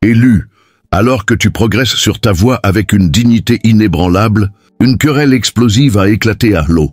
Élu, alors que tu progresses sur ta voie avec une dignité inébranlable, une querelle explosive a éclaté à l'eau,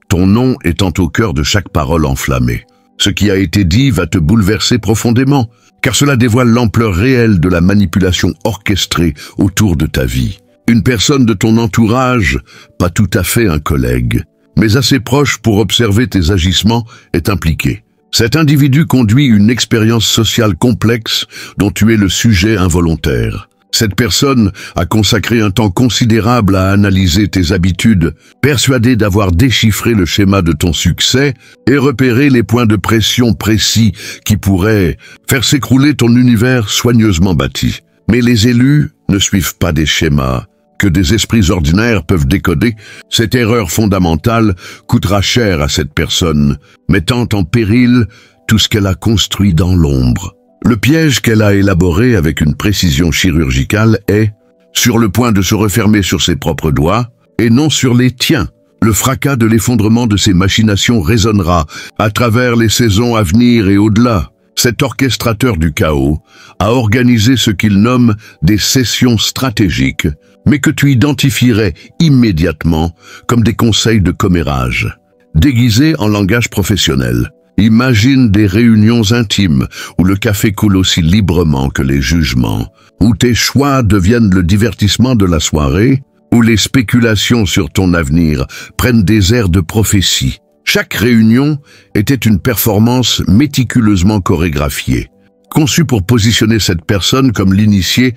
ton nom étant au cœur de chaque parole enflammée. Ce qui a été dit va te bouleverser profondément, car cela dévoile l'ampleur réelle de la manipulation orchestrée autour de ta vie. Une personne de ton entourage, pas tout à fait un collègue, mais assez proche pour observer tes agissements, est impliquée. Cet individu conduit une expérience sociale complexe dont tu es le sujet involontaire. Cette personne a consacré un temps considérable à analyser tes habitudes, persuadée d'avoir déchiffré le schéma de ton succès et repéré les points de pression précis qui pourraient faire s'écrouler ton univers soigneusement bâti. Mais les élus ne suivent pas des schémas que des esprits ordinaires peuvent décoder. Cette erreur fondamentale coûtera cher à cette personne, mettant en péril tout ce qu'elle a construit dans l'ombre. Le piège qu'elle a élaboré avec une précision chirurgicale est sur le point de se refermer sur ses propres doigts et non sur les tiens. Le fracas de l'effondrement de ses machinations résonnera à travers les saisons à venir et au-delà. Cet orchestrateur du chaos a organisé ce qu'il nomme des sessions stratégiques, mais que tu identifierais immédiatement comme des conseils de commérage. Déguisés en langage professionnel, imagine des réunions intimes où le café coule aussi librement que les jugements, où tes choix deviennent le divertissement de la soirée, où les spéculations sur ton avenir prennent des airs de prophétie. Chaque réunion était une performance méticuleusement chorégraphiée, conçue pour positionner cette personne comme l'initié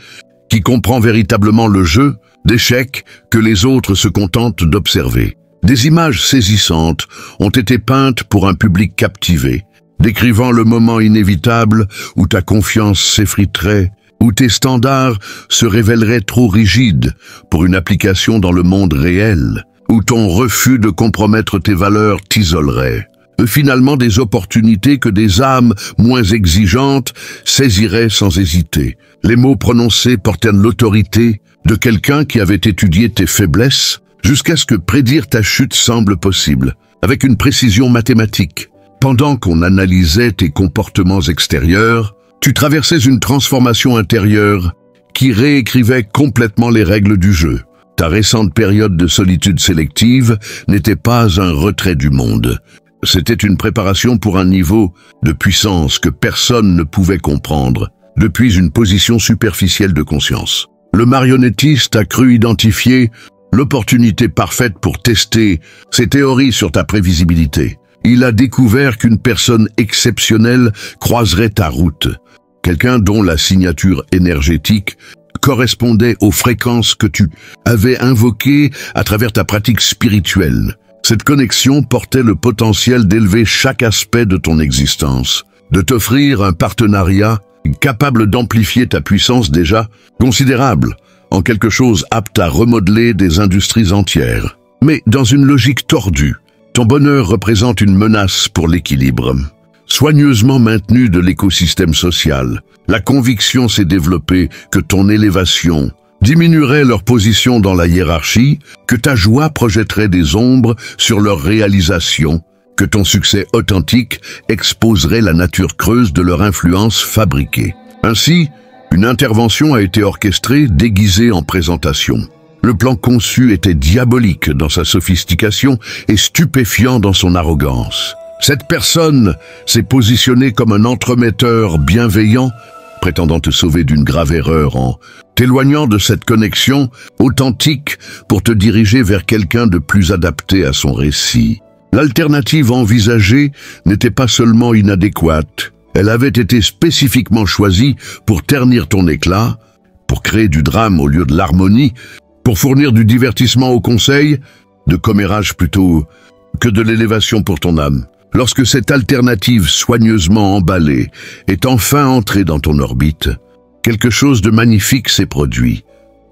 qui comprend véritablement le jeu d'échecs que les autres se contentent d'observer. Des images saisissantes ont été peintes pour un public captivé, décrivant le moment inévitable où ta confiance s'effriterait, où tes standards se révéleraient trop rigides pour une application dans le monde réel, où ton refus de compromettre tes valeurs t'isolerait. Finalement, des opportunités que des âmes moins exigeantes saisiraient sans hésiter. Les mots prononcés portaient l'autorité de quelqu'un qui avait étudié tes faiblesses jusqu'à ce que prédire ta chute semble possible, avec une précision mathématique. Pendant qu'on analysait tes comportements extérieurs, tu traversais une transformation intérieure qui réécrivait complètement les règles du jeu. Ta récente période de solitude sélective n'était pas un retrait du monde. C'était une préparation pour un niveau de puissance que personne ne pouvait comprendre, depuis une position superficielle de conscience. Le marionnettiste a cru identifier l'opportunité parfaite pour tester ses théories sur ta prévisibilité. Il a découvert qu'une personne exceptionnelle croiserait ta route, quelqu'un dont la signature énergétique correspondait aux fréquences que tu avais invoquées à travers ta pratique spirituelle. Cette connexion portait le potentiel d'élever chaque aspect de ton existence, de t'offrir un partenariat capable d'amplifier ta puissance déjà considérable, en quelque chose apte à remodeler des industries entières. Mais dans une logique tordue, ton bonheur représente une menace pour l'équilibre. Soigneusement maintenu de l'écosystème social, la conviction s'est développée que ton élévation diminuerait leur position dans la hiérarchie, que ta joie projetterait des ombres sur leur réalisation, que ton succès authentique exposerait la nature creuse de leur influence fabriquée. Ainsi, une intervention a été orchestrée, déguisée en présentation. Le plan conçu était diabolique dans sa sophistication et stupéfiant dans son arrogance. Cette personne s'est positionnée comme un entremetteur bienveillant, prétendant te sauver d'une grave erreur en t'éloignant de cette connexion authentique pour te diriger vers quelqu'un de plus adapté à son récit. L'alternative envisagée n'était pas seulement inadéquate, elle avait été spécifiquement choisie pour ternir ton éclat, pour créer du drame au lieu de l'harmonie, pour fournir du divertissement au conseil, de commérage plutôt que de l'élévation pour ton âme. Lorsque cette alternative soigneusement emballée est enfin entrée dans ton orbite, quelque chose de magnifique s'est produit,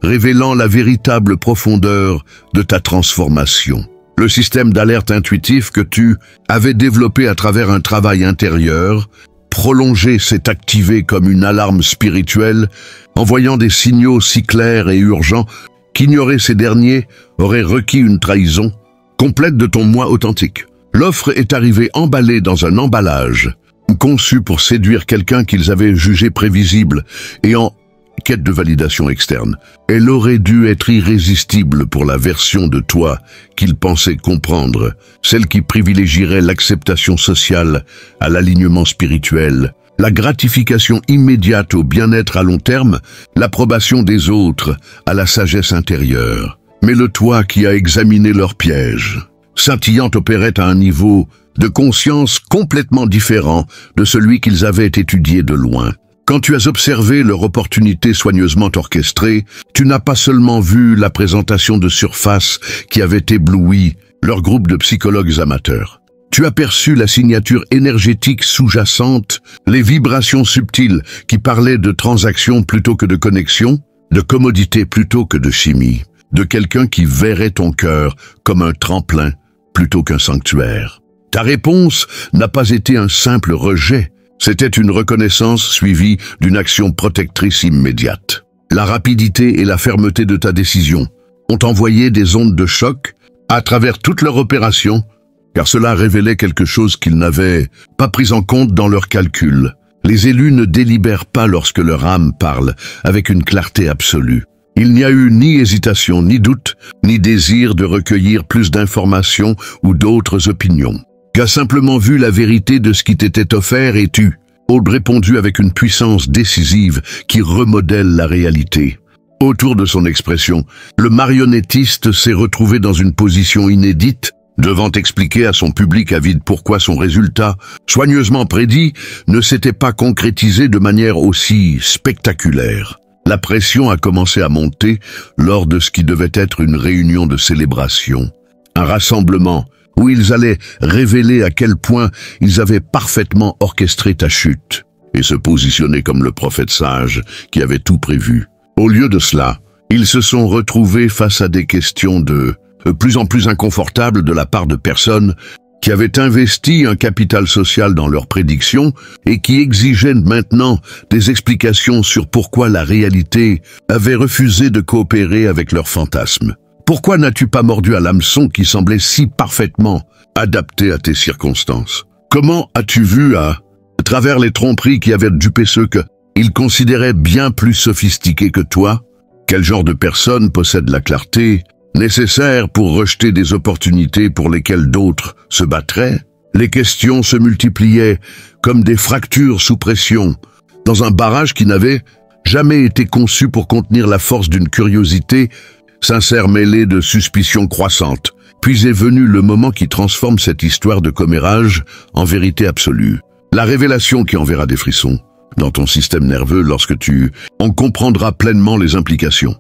révélant la véritable profondeur de ta transformation. Le système d'alerte intuitif que tu avais développé à travers un travail intérieur, prolongé s'est activé comme une alarme spirituelle, envoyant des signaux si clairs et urgents qu'ignorer ces derniers aurait requis une trahison complète de ton moi authentique. L'offre est arrivée emballée dans un emballage, conçu pour séduire quelqu'un qu'ils avaient jugé prévisible et en quête de validation externe. Elle aurait dû être irrésistible pour la version de toi qu'il pensait comprendre, celle qui privilégierait l'acceptation sociale à l'alignement spirituel, la gratification immédiate au bien-être à long terme, l'approbation des autres à la sagesse intérieure. Mais le toi qui a examiné leurs pièges, scintillante opérait à un niveau de conscience complètement différent de celui qu'ils avaient étudié de loin. Quand tu as observé leur opportunité soigneusement orchestrée, tu n'as pas seulement vu la présentation de surface qui avait ébloui leur groupe de psychologues amateurs. Tu as perçu la signature énergétique sous-jacente, les vibrations subtiles qui parlaient de transactions plutôt que de connexion, de commodité plutôt que de chimie, de quelqu'un qui verrait ton cœur comme un tremplin plutôt qu'un sanctuaire. Ta réponse n'a pas été un simple rejet, c'était une reconnaissance suivie d'une action protectrice immédiate. La rapidité et la fermeté de ta décision ont envoyé des ondes de choc à travers toute leur opération, car cela révélait quelque chose qu'ils n'avaient pas pris en compte dans leurs calculs. Les élus ne délibèrent pas lorsque leur âme parle avec une clarté absolue. Il n'y a eu ni hésitation, ni doute, ni désir de recueillir plus d'informations ou d'autres opinions. Tu as simplement vu la vérité de ce qui t'était offert et tu as répondu avec une puissance décisive qui remodèle la réalité. Autour de son expression, le marionnettiste s'est retrouvé dans une position inédite, devant expliquer à son public avide pourquoi son résultat, soigneusement prédit, ne s'était pas concrétisé de manière aussi spectaculaire. La pression a commencé à monter lors de ce qui devait être une réunion de célébration, un rassemblement où ils allaient révéler à quel point ils avaient parfaitement orchestré ta chute et se positionner comme le prophète sage qui avait tout prévu. Au lieu de cela, ils se sont retrouvés face à des questions de plus en plus inconfortables de la part de personnes qui avaient investi un capital social dans leurs prédictions et qui exigeaient maintenant des explications sur pourquoi la réalité avait refusé de coopérer avec leurs fantasmes. Pourquoi n'as-tu pas mordu à l'hameçon qui semblait si parfaitement adapté à tes circonstances? Comment as-tu vu à travers les tromperies qui avaient dupé ceux qu'ils considéraient bien plus sophistiqués que toi? Quel genre de personne possède la clarté nécessaire pour rejeter des opportunités pour lesquelles d'autres se battraient? Les questions se multipliaient comme des fractures sous pression, dans un barrage qui n'avait jamais été conçu pour contenir la force d'une curiosité sincère mêlée de suspicions croissantes. Puis est venu le moment qui transforme cette histoire de commérage en vérité absolue. La révélation qui enverra des frissons dans ton système nerveux lorsque tu en comprendras pleinement les implications.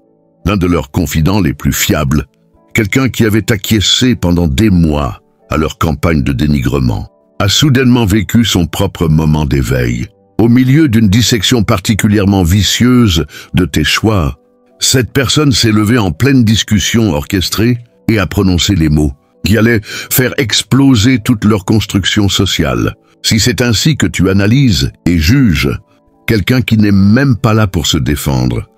L'un de leurs confidents les plus fiables, quelqu'un qui avait acquiescé pendant des mois à leur campagne de dénigrement, a soudainement vécu son propre moment d'éveil. Au milieu d'une dissection particulièrement vicieuse de tes choix, cette personne s'est levée en pleine discussion orchestrée et a prononcé les mots qui allaient faire exploser toute leur construction sociale. Si c'est ainsi que tu analyses et juges quelqu'un qui n'est même pas là pour se défendre,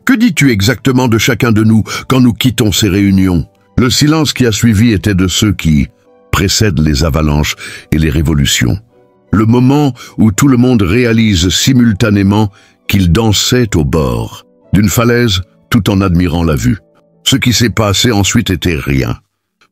que dis-tu exactement de chacun de nous quand nous quittons ces réunions? Le silence qui a suivi était de ceux qui précèdent les avalanches et les révolutions. Le moment où tout le monde réalise simultanément qu'il dansait au bord d'une falaise tout en admirant la vue. Ce qui s'est passé ensuite était rien,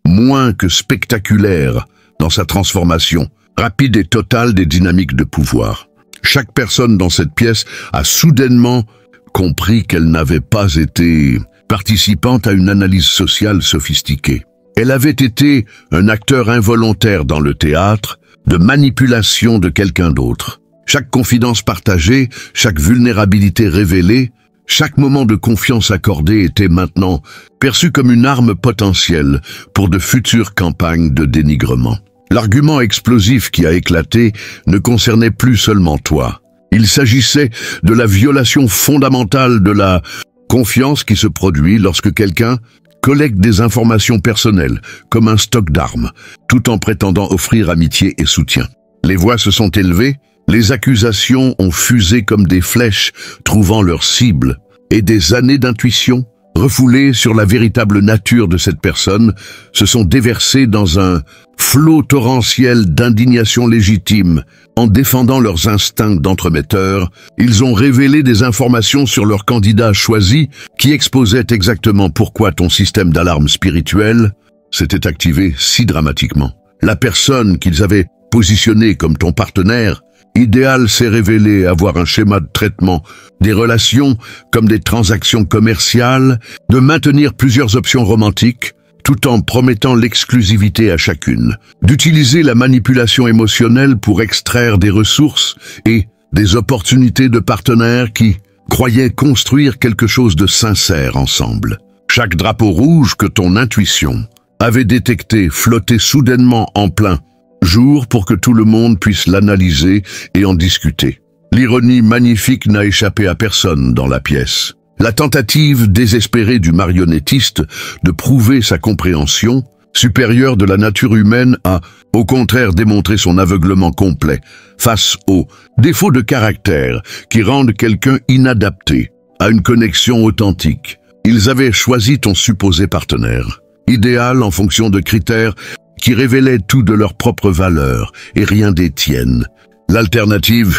moins que spectaculaire dans sa transformation, rapide et totale des dynamiques de pouvoir. Chaque personne dans cette pièce a soudainement compris qu'elle n'avait pas été participante à une analyse sociale sophistiquée. Elle avait été un acteur involontaire dans le théâtre de manipulation de quelqu'un d'autre. Chaque confidence partagée, chaque vulnérabilité révélée, chaque moment de confiance accordé était maintenant perçu comme une arme potentielle pour de futures campagnes de dénigrement. L'argument explosif qui a éclaté ne concernait plus seulement toi. Il s'agissait de la violation fondamentale de la confiance qui se produit lorsque quelqu'un collecte des informations personnelles, comme un stock d'armes, tout en prétendant offrir amitié et soutien. Les voix se sont élevées, les accusations ont fusé comme des flèches, trouvant leur cible, et des années d'intuition, refoulés sur la véritable nature de cette personne, se sont déversés dans un flot torrentiel d'indignation légitime. En défendant leurs instincts d'entremetteurs, ils ont révélé des informations sur leur candidat choisi qui exposaient exactement pourquoi ton système d'alarme spirituelle s'était activé si dramatiquement. La personne qu'ils avaient positionnée comme ton partenaire idéal s'est révélée avoir un schéma de traitement des relations comme des transactions commerciales, de maintenir plusieurs options romantiques, tout en promettant l'exclusivité à chacune, d'utiliser la manipulation émotionnelle pour extraire des ressources et des opportunités de partenaires qui croyaient construire quelque chose de sincère ensemble. Chaque drapeau rouge que ton intuition avait détecté flottait soudainement en plein jour pour que tout le monde puisse l'analyser et en discuter. L'ironie magnifique n'a échappé à personne dans la pièce. La tentative désespérée du marionnettiste de prouver sa compréhension supérieure de la nature humaine a, au contraire, démontré son aveuglement complet face aux défauts de caractère qui rendent quelqu'un inadapté à une connexion authentique. Ils avaient choisi ton supposé partenaire, idéal en fonction de critères qui révélaient tout de leur propre valeur et rien des tiennes. L'alternative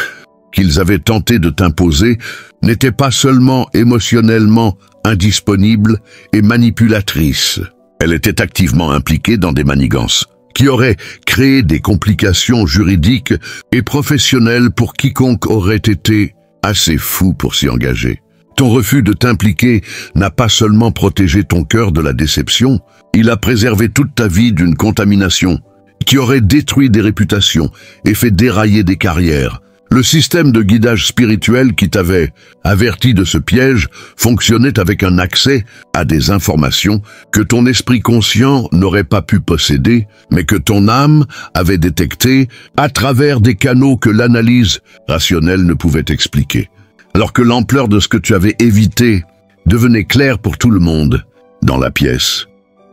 qu'ils avaient tenté de t'imposer n'était pas seulement émotionnellement indisponible et manipulatrice. Elle était activement impliquée dans des manigances qui auraient créé des complications juridiques et professionnelles pour quiconque aurait été assez fou pour s'y engager. Ton refus de t'impliquer n'a pas seulement protégé ton cœur de la déception, il a préservé toute ta vie d'une contamination qui aurait détruit des réputations et fait dérailler des carrières. Le système de guidage spirituel qui t'avait averti de ce piège fonctionnait avec un accès à des informations que ton esprit conscient n'aurait pas pu posséder, mais que ton âme avait détectées à travers des canaux que l'analyse rationnelle ne pouvait expliquer. Alors que l'ampleur de ce que tu avais évité devenait claire pour tout le monde dans la pièce,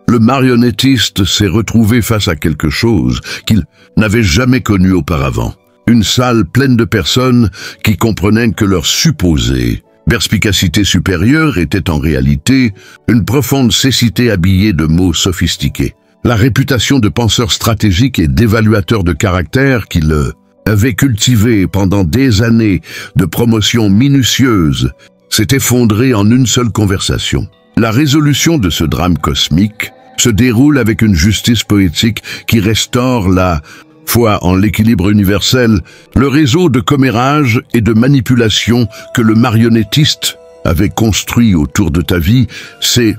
le marionnettiste s'est retrouvé face à quelque chose qu'il n'avait jamais connu auparavant. Une salle pleine de personnes qui comprenaient que leur supposée perspicacité supérieure était en réalité une profonde cécité habillée de mots sophistiqués. La réputation de penseur stratégique et d'évaluateur de caractère qu'il avait cultivé pendant des années de promotion minutieuse s'est effondrée en une seule conversation. La résolution de ce drame cosmique se déroule avec une justice poétique qui restaure la foi en l'équilibre universel. Le réseau de commérage et de manipulation que le marionnettiste avait construit autour de ta vie s'est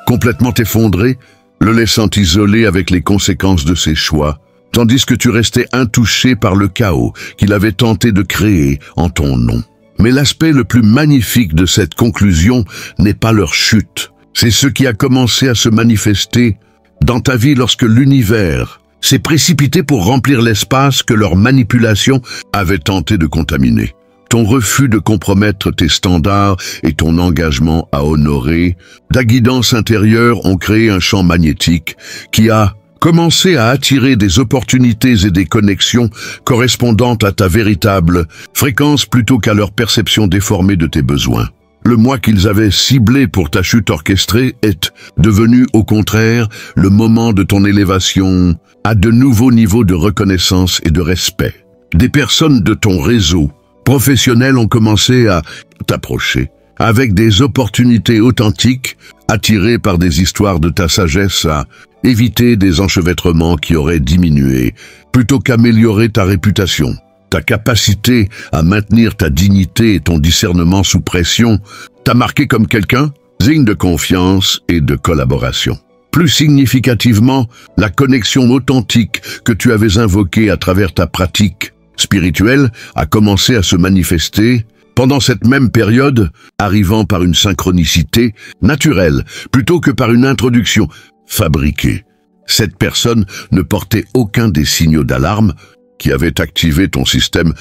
complètement effondré, le laissant isolé avec les conséquences de ses choix, tandis que tu restais intouché par le chaos qu'il avait tenté de créer en ton nom. Mais l'aspect le plus magnifique de cette conclusion n'est pas leur chute, c'est ce qui a commencé à se manifester dans ta vie lorsque l'univers s'est précipité pour remplir l'espace que leur manipulation avait tenté de contaminer. Ton refus de compromettre tes standards et ton engagement à honorer ta guidance intérieure ont créé un champ magnétique qui a commencé à attirer des opportunités et des connexions correspondant à ta véritable fréquence plutôt qu'à leur perception déformée de tes besoins. Le moi qu'ils avaient ciblé pour ta chute orchestrée est devenu, au contraire, le moment de ton élévation à de nouveaux niveaux de reconnaissance et de respect. Des personnes de ton réseau professionnel ont commencé à t'approcher avec des opportunités authentiques, attirées par des histoires de ta sagesse à éviter des enchevêtrements qui auraient diminué, plutôt qu'améliorer ta réputation. Ta capacité à maintenir ta dignité et ton discernement sous pression t'a marqué comme quelqu'un digne de confiance et de collaboration. Plus significativement, la connexion authentique que tu avais invoquée à travers ta pratique spirituelle a commencé à se manifester pendant cette même période, arrivant par une synchronicité naturelle plutôt que par une introduction fabriquée. Cette personne ne portait aucun des signaux d'alarme qui avaient activé ton système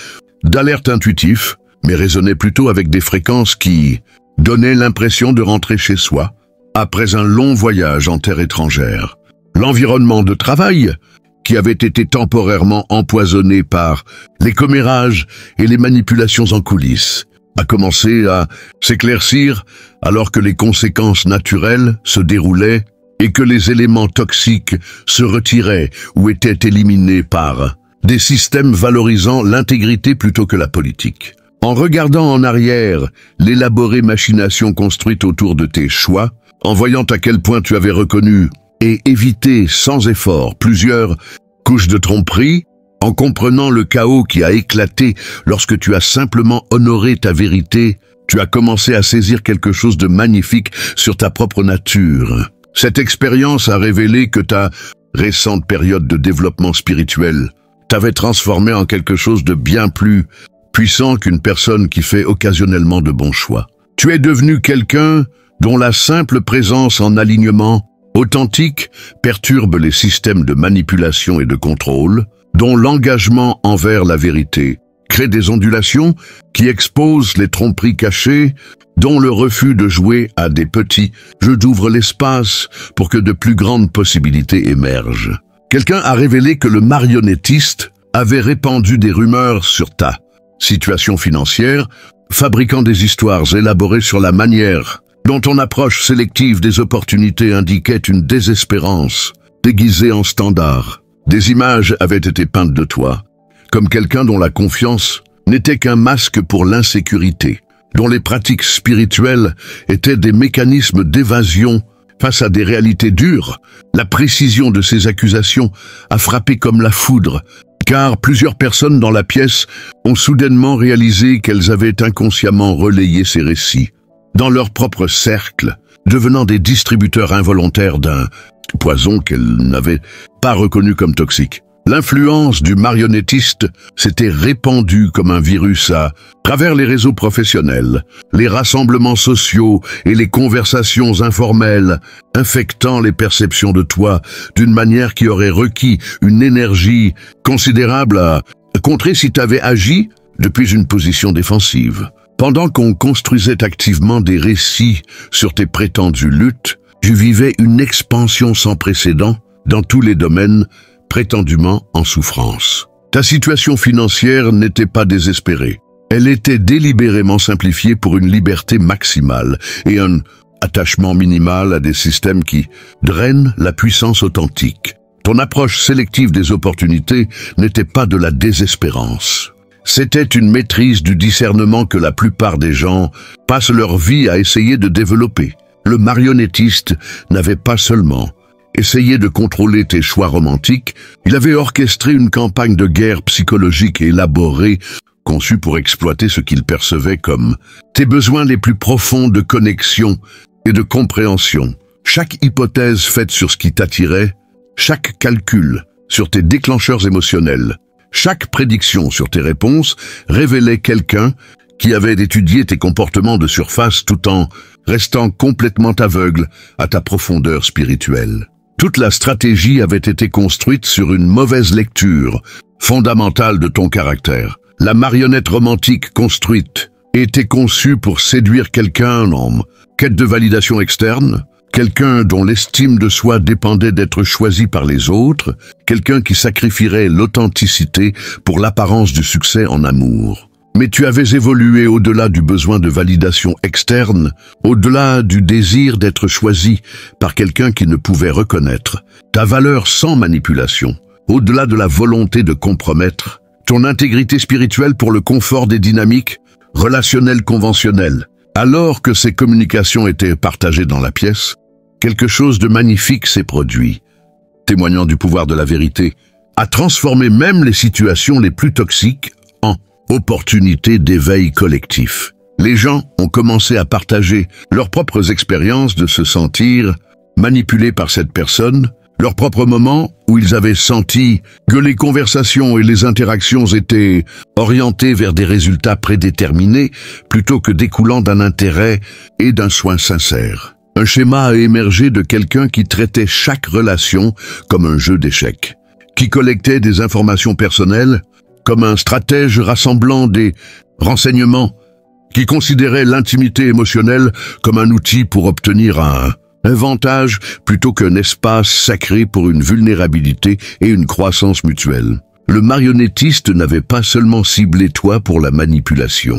d'alerte intuitif, mais résonnait plutôt avec des fréquences qui donnaient l'impression de rentrer chez soi après un long voyage en terre étrangère. L'environnement de travail, qui avait été temporairement empoisonné par les commérages et les manipulations en coulisses, a commencé à s'éclaircir alors que les conséquences naturelles se déroulaient et que les éléments toxiques se retiraient ou étaient éliminés par des systèmes valorisant l'intégrité plutôt que la politique. En regardant en arrière l'élaborée machination construite autour de tes choix, en voyant à quel point tu avais reconnu et évité sans effort plusieurs couches de tromperie, en comprenant le chaos qui a éclaté lorsque tu as simplement honoré ta vérité, tu as commencé à saisir quelque chose de magnifique sur ta propre nature. Cette expérience a révélé que ta récente période de développement spirituel t'avait transformé en quelque chose de bien plus puissant qu'une personne qui fait occasionnellement de bons choix. Tu es devenu quelqu'un dont la simple présence en alignement authentique perturbe les systèmes de manipulation et de contrôle, dont l'engagement envers la vérité crée des ondulations qui exposent les tromperies cachées, dont le refus de jouer à des petits jeux d'ouvre l'espace pour que de plus grandes possibilités émergent. Quelqu'un a révélé que le marionnettiste avait répandu des rumeurs sur ta situation financière, fabriquant des histoires élaborées sur la manière dont ton approche sélective des opportunités indiquait une désespérance déguisée en standard. Des images avaient été peintes de toi, comme quelqu'un dont la confiance n'était qu'un masque pour l'insécurité, dont les pratiques spirituelles étaient des mécanismes d'évasion face à des réalités dures. La précision de ces accusations a frappé comme la foudre, car plusieurs personnes dans la pièce ont soudainement réalisé qu'elles avaient inconsciemment relayé ces récits dans leur propre cercle, devenant des distributeurs involontaires d'un poison qu'elles n'avaient pas reconnu comme toxique. L'influence du marionnettiste s'était répandue comme un virus à travers les réseaux professionnels, les rassemblements sociaux et les conversations informelles, infectant les perceptions de toi d'une manière qui aurait requis une énergie considérable à contrer si tu avais agi depuis une position défensive. Pendant qu'on construisait activement des récits sur tes prétendues luttes, tu vivais une expansion sans précédent dans tous les domaines prétendument en souffrance. Ta situation financière n'était pas désespérée. Elle était délibérément simplifiée pour une liberté maximale et un attachement minimal à des systèmes qui drainent la puissance authentique. Ton approche sélective des opportunités n'était pas de la désespérance. C'était une maîtrise du discernement que la plupart des gens passent leur vie à essayer de développer. Le marionnettiste n'avait pas seulement essayé de contrôler tes choix romantiques, il avait orchestré une campagne de guerre psychologique élaborée, conçue pour exploiter ce qu'il percevait comme tes besoins les plus profonds de connexion et de compréhension. Chaque hypothèse faite sur ce qui t'attirait, chaque calcul sur tes déclencheurs émotionnels, chaque prédiction sur tes réponses révélait quelqu'un qui avait étudié tes comportements de surface tout en restant complètement aveugle à ta profondeur spirituelle. Toute la stratégie avait été construite sur une mauvaise lecture fondamentale de ton caractère. La marionnette romantique construite était conçue pour séduire quelqu'un en quête de validation externe, quelqu'un dont l'estime de soi dépendait d'être choisi par les autres, quelqu'un qui sacrifierait l'authenticité pour l'apparence du succès en amour. Mais tu avais évolué au-delà du besoin de validation externe, au-delà du désir d'être choisi par quelqu'un qui ne pouvait reconnaître ta valeur sans manipulation, au-delà de la volonté de compromettre ton intégrité spirituelle pour le confort des dynamiques relationnelles conventionnelles. Alors que ces communications étaient partagées dans la pièce, quelque chose de magnifique s'est produit, témoignant du pouvoir de la vérité, a transformé même les situations les plus toxiques en opportunités d'éveil collectif. Les gens ont commencé à partager leurs propres expériences de se sentir manipulés par cette personne, leurs propres moments où ils avaient senti que les conversations et les interactions étaient orientées vers des résultats prédéterminés plutôt que découlant d'un intérêt et d'un soin sincère. Un schéma a émergé de quelqu'un qui traitait chaque relation comme un jeu d'échecs, qui collectait des informations personnelles comme un stratège rassemblant des renseignements, qui considérait l'intimité émotionnelle comme un outil pour obtenir un avantage plutôt qu'un espace sacré pour une vulnérabilité et une croissance mutuelle. Le marionnettiste n'avait pas seulement ciblé toi pour la manipulation,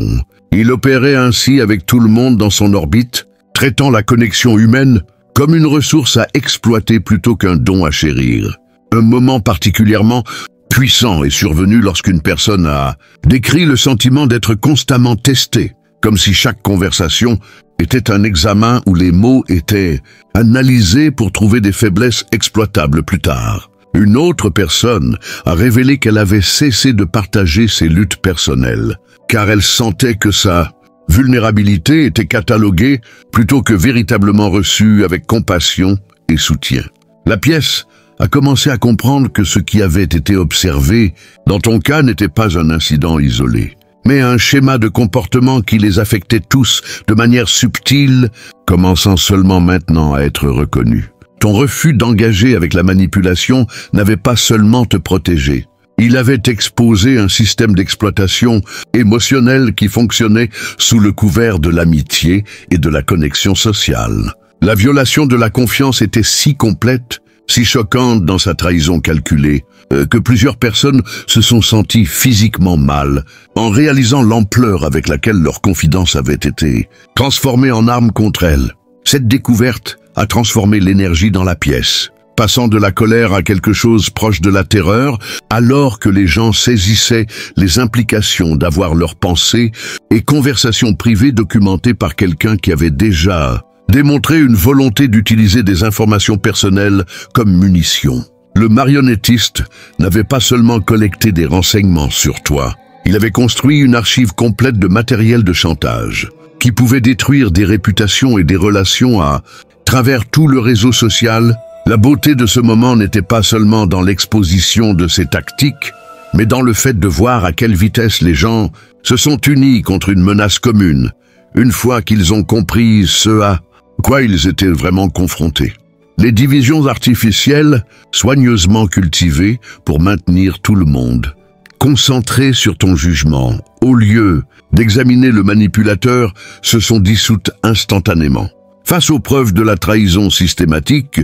Il opérait ainsi avec tout le monde dans son orbite, traitant la connexion humaine comme une ressource à exploiter plutôt qu'un don à chérir. Un moment particulièrement puissant est survenu lorsqu'une personne a décrit le sentiment d'être constamment testé, comme si chaque conversation était un examen où les mots étaient analysés pour trouver des faiblesses exploitables plus tard. Une autre personne a révélé qu'elle avait cessé de partager ses luttes personnelles, car elle sentait que sa vulnérabilité était cataloguée plutôt que véritablement reçue avec compassion et soutien. La pièce a commencé à comprendre que ce qui avait été observé dans ton cas n'était pas un incident isolé, mais un schéma de comportement qui les affectait tous de manière subtile, commençant seulement maintenant à être reconnu. Ton refus d'engager avec la manipulation n'avait pas seulement te protégé. Il avait exposé un système d'exploitation émotionnelle qui fonctionnait sous le couvert de l'amitié et de la connexion sociale. La violation de la confiance était si complète, si choquante dans sa trahison calculée, que plusieurs personnes se sont senties physiquement mal en réalisant l'ampleur avec laquelle leur confidence avait été transformée en arme contre elles. Cette découverte a transformé l'énergie dans la pièce, passant de la colère à quelque chose proche de la terreur, alors que les gens saisissaient les implications d'avoir leurs pensées et conversations privées documentées par quelqu'un qui avait déjà démontré une volonté d'utiliser des informations personnelles comme munitions. Le marionnettiste n'avait pas seulement collecté des renseignements sur toi, il avait construit une archive complète de matériel de chantage, qui pouvait détruire des réputations et des relations à travers tout le réseau social. La beauté de ce moment n'était pas seulement dans l'exposition de ces tactiques, mais dans le fait de voir à quelle vitesse les gens se sont unis contre une menace commune, une fois qu'ils ont compris ce à quoi ils étaient vraiment confrontés. Les divisions artificielles, soigneusement cultivées pour maintenir tout le monde, concentrées sur ton jugement, au lieu d'examiner le manipulateur, se sont dissoutes instantanément. Face aux preuves de la trahison systématique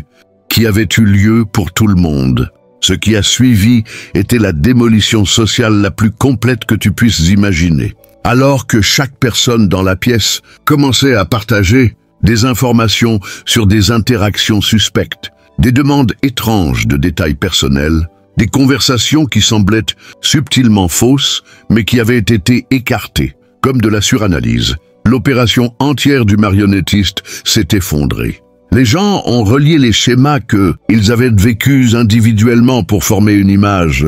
qui avait eu lieu pour tout le monde, ce qui a suivi était la démolition sociale la plus complète que tu puisses imaginer. Alors que chaque personne dans la pièce commençait à partager des informations sur des interactions suspectes, des demandes étranges de détails personnels, des conversations qui semblaient subtilement fausses, mais qui avaient été écartées, comme de la suranalyse. L'opération entière du marionnettiste s'est effondrée. Les gens ont relié les schémas qu'ils avaient vécus individuellement pour former une image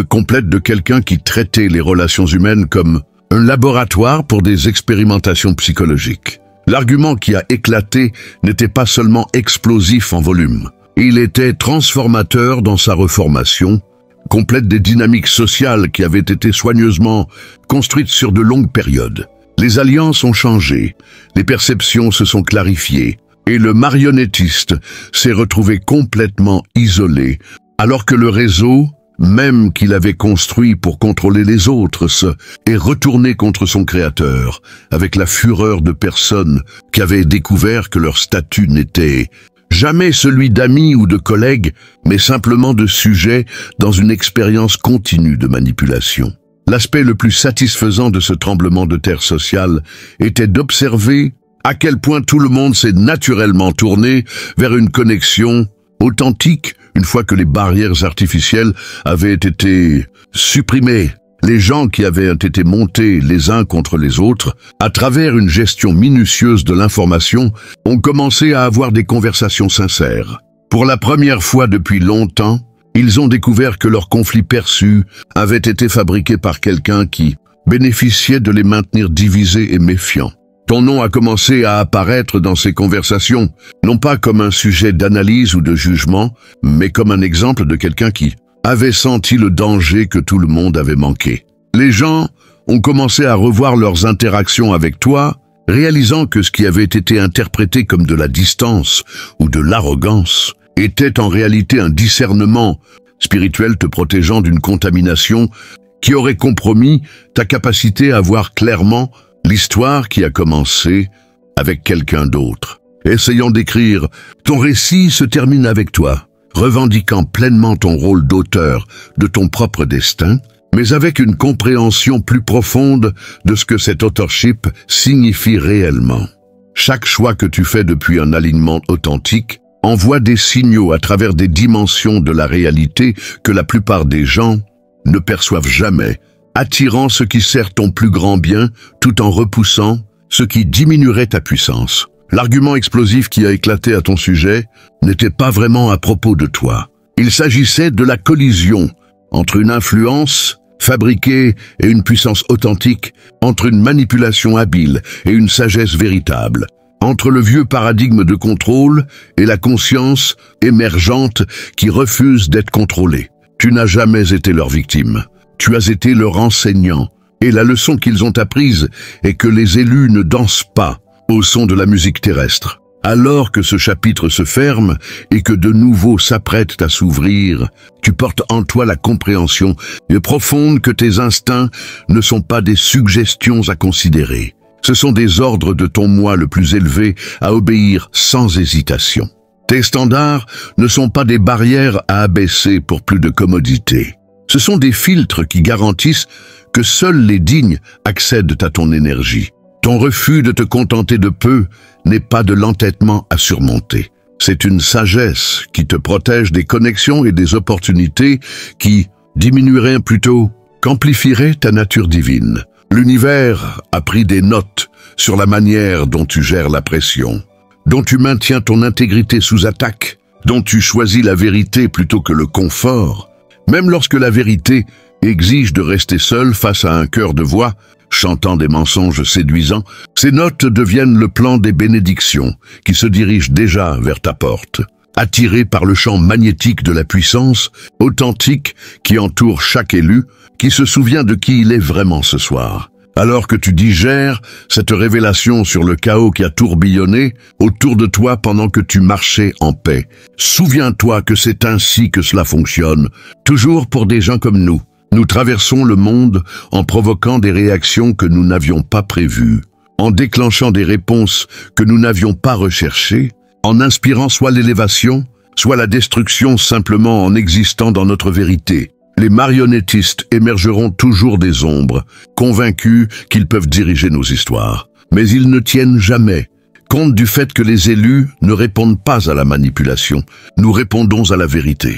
complète de quelqu'un qui traitait les relations humaines comme un laboratoire pour des expérimentations psychologiques. L'argument qui a éclaté n'était pas seulement explosif en volume, il était transformateur dans sa reformation, complète des dynamiques sociales qui avaient été soigneusement construites sur de longues périodes. Les alliances ont changé, les perceptions se sont clarifiées, et le marionnettiste s'est retrouvé complètement isolé, alors que le réseau, même qu'il avait construit pour contrôler les autres, est retourné contre son créateur, avec la fureur de personnes qui avaient découvert que leur statut n'était jamais celui d'amis ou de collègues, mais simplement de sujets dans une expérience continue de manipulation. L'aspect le plus satisfaisant de ce tremblement de terre social était d'observer à quel point tout le monde s'est naturellement tourné vers une connexion authentique une fois que les barrières artificielles avaient été supprimées. Les gens qui avaient été montés les uns contre les autres, à travers une gestion minutieuse de l'information, ont commencé à avoir des conversations sincères. Pour la première fois depuis longtemps, ils ont découvert que leurs conflits perçus avaient été fabriqués par quelqu'un qui bénéficiait de les maintenir divisés et méfiants. Ton nom a commencé à apparaître dans ces conversations, non pas comme un sujet d'analyse ou de jugement, mais comme un exemple de quelqu'un qui avait senti le danger que tout le monde avait manqué. Les gens ont commencé à revoir leurs interactions avec toi, réalisant que ce qui avait été interprété comme de la distance ou de l'arrogance était en réalité un discernement spirituel te protégeant d'une contamination qui aurait compromis ta capacité à voir clairement l'histoire qui a commencé avec quelqu'un d'autre. Essayant d'écrire, ton récit se termine avec toi, revendiquant pleinement ton rôle d'auteur de ton propre destin, mais avec une compréhension plus profonde de ce que cet authorship signifie réellement. Chaque choix que tu fais depuis un alignement authentique envoie des signaux à travers des dimensions de la réalité que la plupart des gens ne perçoivent jamais, attirant ce qui sert ton plus grand bien tout en repoussant ce qui diminuerait ta puissance. L'argument explosif qui a éclaté à ton sujet n'était pas vraiment à propos de toi. Il s'agissait de la collision entre une influence fabriquée et une puissance authentique, entre une manipulation habile et une sagesse véritable, entre le vieux paradigme de contrôle et la conscience émergente qui refuse d'être contrôlée. Tu n'as jamais été leur victime. Tu as été leur enseignant. Et la leçon qu'ils ont apprise est que les élus ne dansent pas au son de la musique terrestre. Alors que ce chapitre se ferme et que de nouveaux s'apprêtent à s'ouvrir, tu portes en toi la compréhension profonde que tes instincts ne sont pas des suggestions à considérer. Ce sont des ordres de ton moi le plus élevé à obéir sans hésitation. Tes standards ne sont pas des barrières à abaisser pour plus de commodité. Ce sont des filtres qui garantissent que seuls les dignes accèdent à ton énergie. Ton refus de te contenter de peu n'est pas de l'entêtement à surmonter. C'est une sagesse qui te protège des connexions et des opportunités qui diminueraient plutôt qu'amplifieraient ta nature divine. L'univers a pris des notes sur la manière dont tu gères la pression, dont tu maintiens ton intégrité sous attaque, dont tu choisis la vérité plutôt que le confort, même lorsque la vérité exige de rester seul face à un chœur de voix chantant des mensonges séduisants. Ces notes deviennent le plan des bénédictions qui se dirigent déjà vers ta porte, attirés par le champ magnétique de la puissance authentique qui entoure chaque élu, qui se souvient de qui il est vraiment ce soir. Alors que tu digères cette révélation sur le chaos qui a tourbillonné autour de toi pendant que tu marchais en paix, souviens-toi que c'est ainsi que cela fonctionne, toujours pour des gens comme nous. Nous traversons le monde en provoquant des réactions que nous n'avions pas prévues, en déclenchant des réponses que nous n'avions pas recherchées, en inspirant soit l'élévation, soit la destruction simplement en existant dans notre vérité. Les marionnettistes émergeront toujours des ombres, convaincus qu'ils peuvent diriger nos histoires. Mais ils ne tiennent jamais compte du fait que les élus ne répondent pas à la manipulation. Nous répondons à la vérité.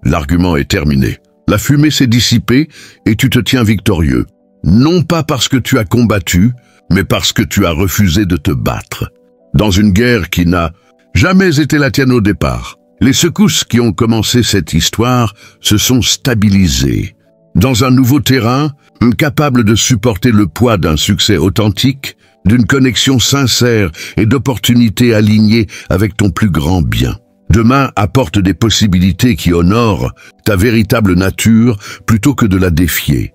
L'argument est terminé. La fumée s'est dissipée et tu te tiens victorieux. Non pas parce que tu as combattu, mais parce que tu as refusé de te battre. Dans une guerre qui n'a jamais été la tienne au départ. Les secousses qui ont commencé cette histoire se sont stabilisées. Dans un nouveau terrain, capable de supporter le poids d'un succès authentique, d'une connexion sincère et d'opportunités alignées avec ton plus grand bien. Demain apporte des possibilités qui honorent ta véritable nature plutôt que de la défier.